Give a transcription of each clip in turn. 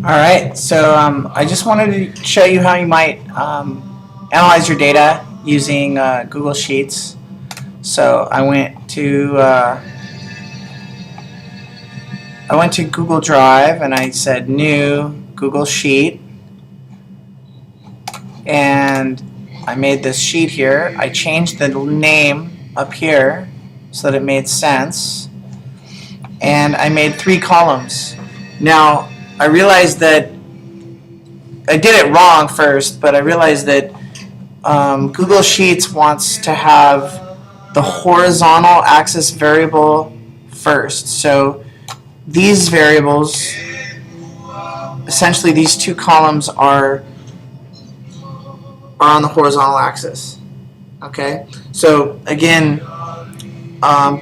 Alright, so I just wanted to show you how you might analyze your data using Google Sheets. So I went to Google Drive and I said New Google Sheet, and I made this sheet here. I changed the name up here so that it made sense, and I made 3 columns. Now I realized that I did it wrong first, but I realized that Google Sheets wants to have the horizontal axis variable first. So these variables, essentially these 2 columns are on the horizontal axis. Okay, so again,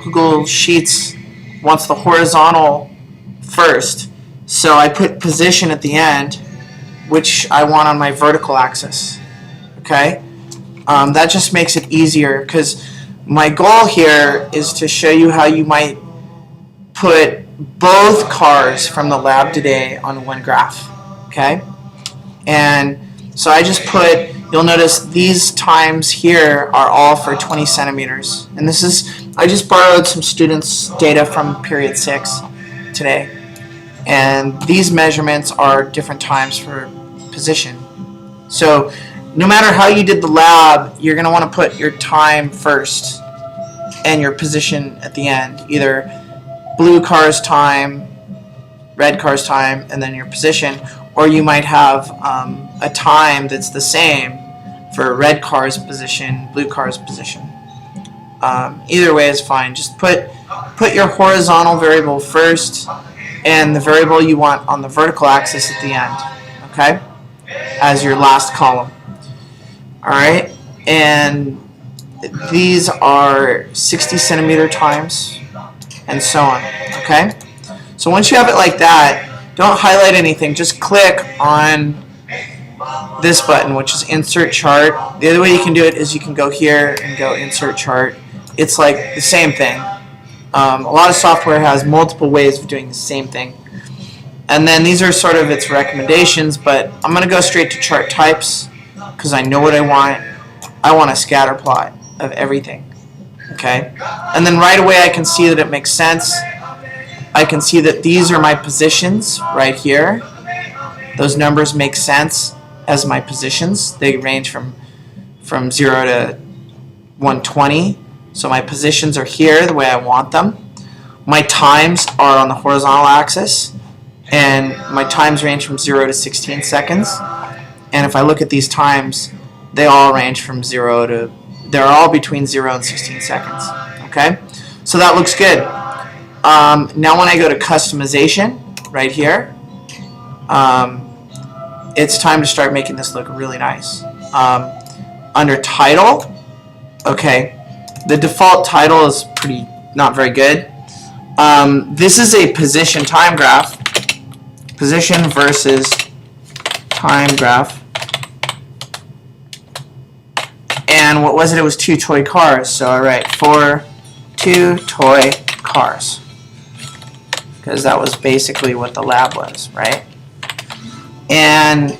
Google Sheets wants the horizontal first, so I put position at the end, which I want on my vertical axis. Okay, that just makes it easier, because my goal here is to show you how you might put both cars from the lab today on one graph. Okay, and so I just put, you'll notice these times here are all for 20 centimeters, and this is, I just borrowed some students' data from period 6 today, and these measurements are different times for position. So no matter how you did the lab, you're going to want to put your time first and your position at the end, either blue car's time, red car's time, and then your position, or you might have a time that's the same for red car's position, blue car's position. Either way is fine. Just put your horizontal variable first and the variable you want on the vertical axis at the end, okay, as your last column. Alright, and these are 60 centimeter times and so on. Okay, so once you have it like that, don't highlight anything, just click on this button, which is insert chart. The other way you can do it is you can go here and go insert chart. It's like the same thing. A lot of software has multiple ways of doing the same thing, and then these are sort of its recommendations, but I'm going to go straight to chart types because I know what I want. I want a scatter plot of everything. Okay, and then right away I can see that it makes sense. I can see that these are my positions right here. Those numbers make sense as my positions. They range from 0 to 120. So my positions are here the way I want them. My times are on the horizontal axis, and my times range from 0 to 16 seconds. And if I look at these times, they all range from 0 to, they're all between 0 and 16 seconds. Okay, so that looks good. Now when I go to customization right here, it's time to start making this look really nice. Under title, okay, the default title is not very good. This is a position time graph, position versus time graph. And what was it? It was 2 toy cars. So I write for 2 toy cars, because that was basically what the lab was, right? And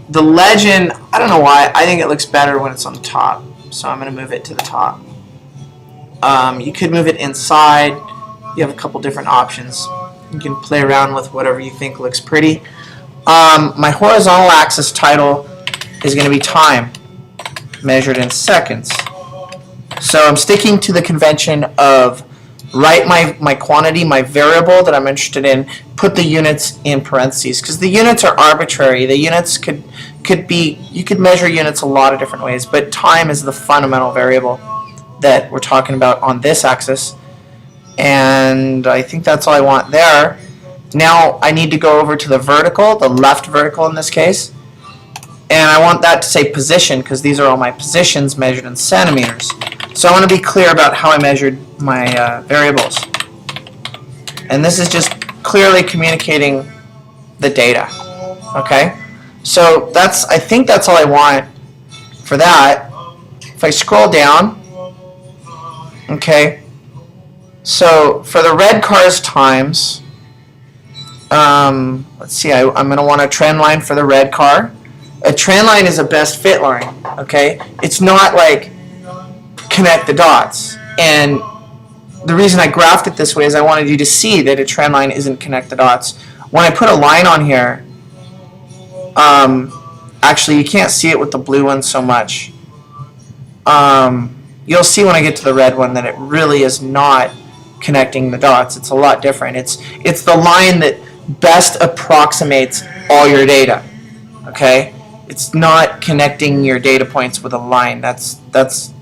the legend, I don't know why, I think it looks better when it's on the top, so I'm going to move it to the top. You could move it inside. You have a couple different options. You can play around with whatever you think looks pretty. My horizontal axis title is going to be time, measured in seconds. So I'm sticking to the convention of write my quantity, my variable that I'm interested in, put the units in parentheses, because the units are arbitrary. The units could be, you could measure units a lot of different ways, but time is the fundamental variable that we're talking about on this axis. And I think that's all I want there. Now I need to go over to the vertical, the left vertical in this case, and I want that to say position, because these are all my positions measured in centimeters. So I want to be clear about how I measured my variables. And this is just clearly communicating the data. Okay? So I think that's all I want for that. If I scroll down, okay, so for the red car's times, let's see, I'm going to want a trend line for the red car. A trend line is a best fit line, okay? It's not like connect the dots. And the reason I graphed it this way is I wanted you to see that a trend line isn't connect the dots. When I put a line on here, actually you can't see it with the blue one so much. You'll see when I get to the red one that it really is not connecting the dots. It's a lot different. It's the line that best approximates all your data. Okay? It's not connecting your data points with a line. That's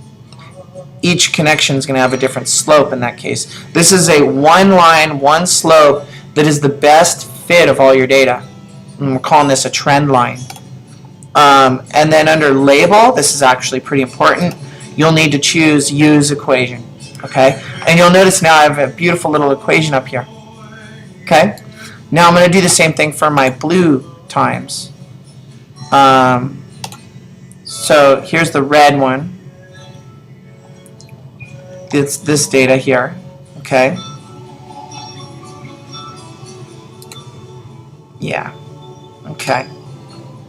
each connection is going to have a different slope in that case. This is a one line, one slope that is the best fit of all your data. And we're calling this a trend line. And then under label, this is actually pretty important. You'll need to choose use equation. Okay? And you'll notice now I have a beautiful little equation up here. Okay? Now I'm going to do the same thing for my blue times. So here's the red one. It's this data here. Okay? Yeah. Okay.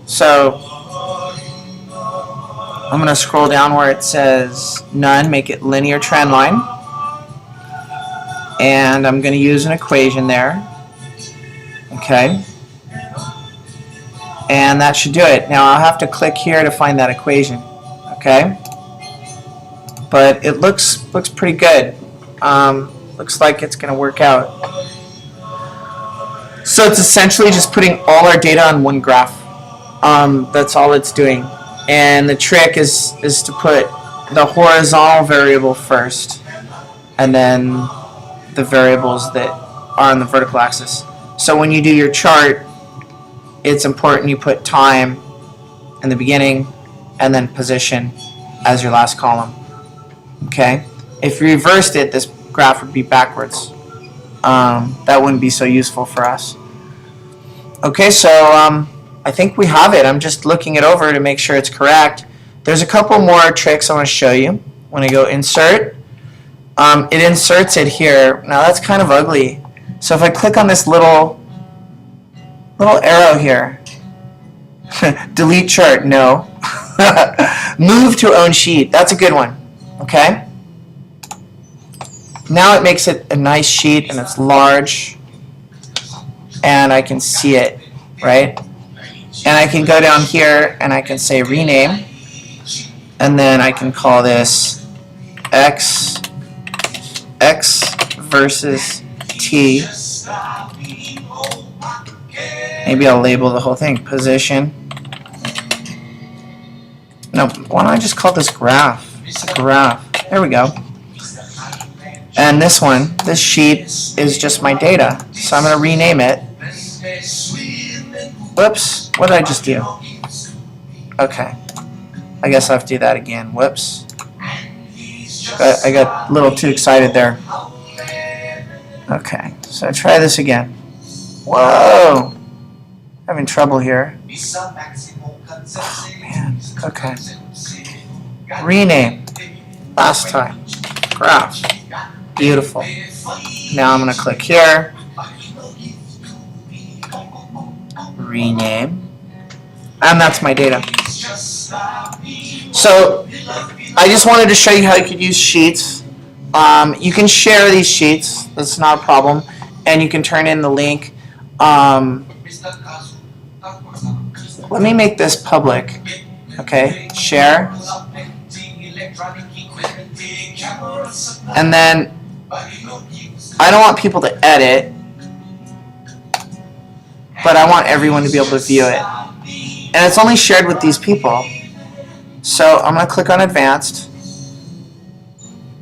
So I'm going to scroll down where it says none, make it linear trend line. And I'm going to use an equation there. Okay. And that should do it. Now I'll have to click here to find that equation. Okay. But it looks pretty good. Looks like it's going to work out. So it's essentially just putting all our data on one graph. That's all it's doing. And the trick is to put the horizontal variable first, and then the variables that are on the vertical axis. So when you do your chart, it's important you put time in the beginning and then position as your last column. Okay? If you reversed it, this graph would be backwards. That wouldn't be so useful for us. Okay, so I think we have it. I'm just looking it over to make sure it's correct. There's a couple more tricks I want to show you. When I go insert, it inserts it here. Now that's kind of ugly. So if I click on this little arrow here, delete chart, no. Move to own sheet, that's a good one. Okay? Now it makes it a nice sheet and it's large and I can see it, right? And I can go down here and I can say rename, and then I can call this X versus T. Maybe I'll label the whole thing position. No, why don't I just call this graph? It's a graph. There we go. And this one, this sheet is just my data. So I'm going to rename it. Whoops, what did I just do? Okay, I guess I have to do that again. Whoops. I got a little too excited there. Okay, so try this again. Whoa! Having trouble here. Oh, man. Okay. Rename. Last time. Graph. Beautiful. Now I'm going to click here. Rename. And that's my data. So I just wanted to show you how you could use sheets. You can share these sheets. That's not a problem. And you can turn in the link. Let me make this public. Okay, share. And then I don't want people to edit, but I want everyone to be able to view it. And it's only shared with these people. So I'm going to click on advanced.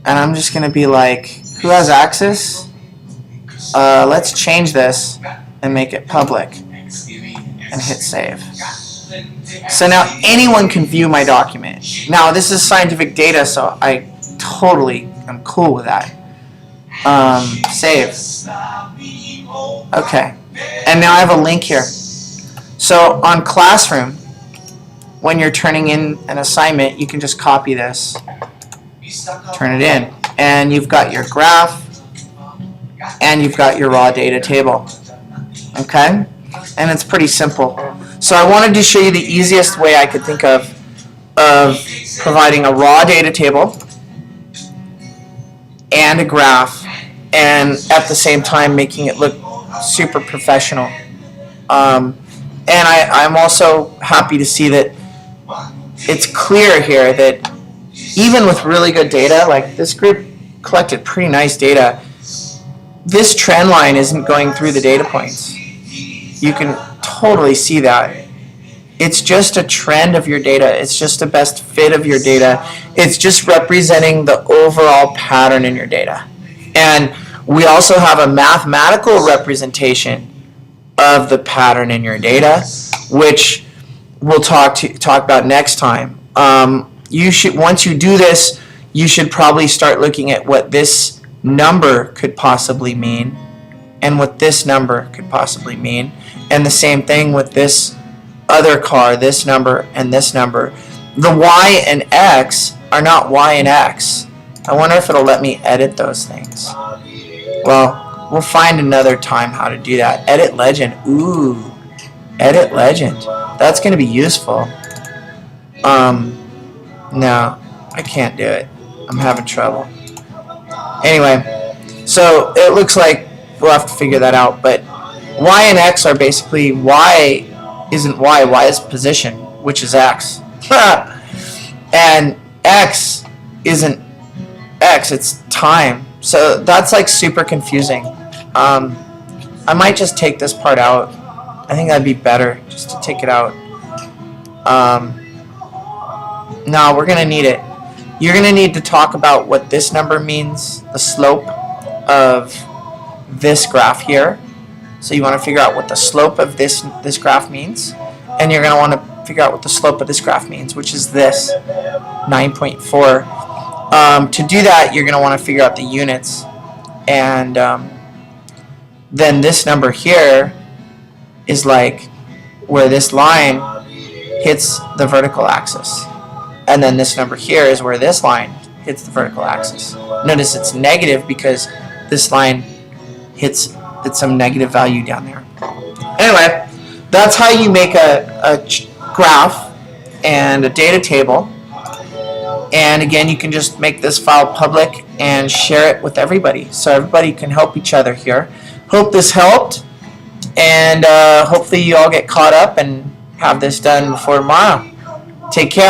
And I'm just going to be like, who has access? Let's change this and make it public. And hit save. So now anyone can view my document. Now this is scientific data, so I totally am cool with that. Save. Okay. And now I have a link here. So on Classroom, when you're turning in an assignment, you can just copy this, turn it in, and you've got your graph, and you've got your raw data table. Okay? And it's pretty simple. So I wanted to show you the easiest way I could think of providing a raw data table and a graph, and at the same time making it look super professional. And I'm also happy to see that it's clear here that even with really good data, like this group collected pretty nice data, this trend line isn't going through the data points. You can totally see that. It's just a trend of your data. It's just a best fit of your data. It's just representing the overall pattern in your data. And we also have a mathematical representation of the pattern in your data, which we'll talk about next time. You should, once you do this, you should probably start looking at what this number could possibly mean and what this number could possibly mean, and the same thing with this other car, this number and this number. The Y and X are not Y and X. I wonder if it'll let me edit those things. Well, we'll find another time how to do that. Edit legend. Ooh, edit legend. That's going to be useful. No, I can't do it. I'm having trouble. Anyway, so it looks like we'll have to figure that out. But Y and X are basically, Y isn't Y. Y is position, which is X. And X isn't X. It's time. So that's like super confusing. I might just take this part out. I think that'd be better just to take it out. No, we're gonna need it. You're gonna need to talk about what this number means, the slope of this graph here. So you want to figure out what the slope of this graph means, and you're gonna want to figure out what the slope of this graph means, which is this 9.4. To do that, you're gonna want to figure out the units, and then this number here is like where this line hits the vertical axis. And then this number here is where this line hits the vertical axis. Notice it's negative because this line hits some negative value down there. Anyway, that's how you make a graph and a data table. And again, you can just make this file public and share it with everybody, so everybody can help each other here. Hope this helped, and hopefully you all get caught up and have this done before tomorrow. Take care.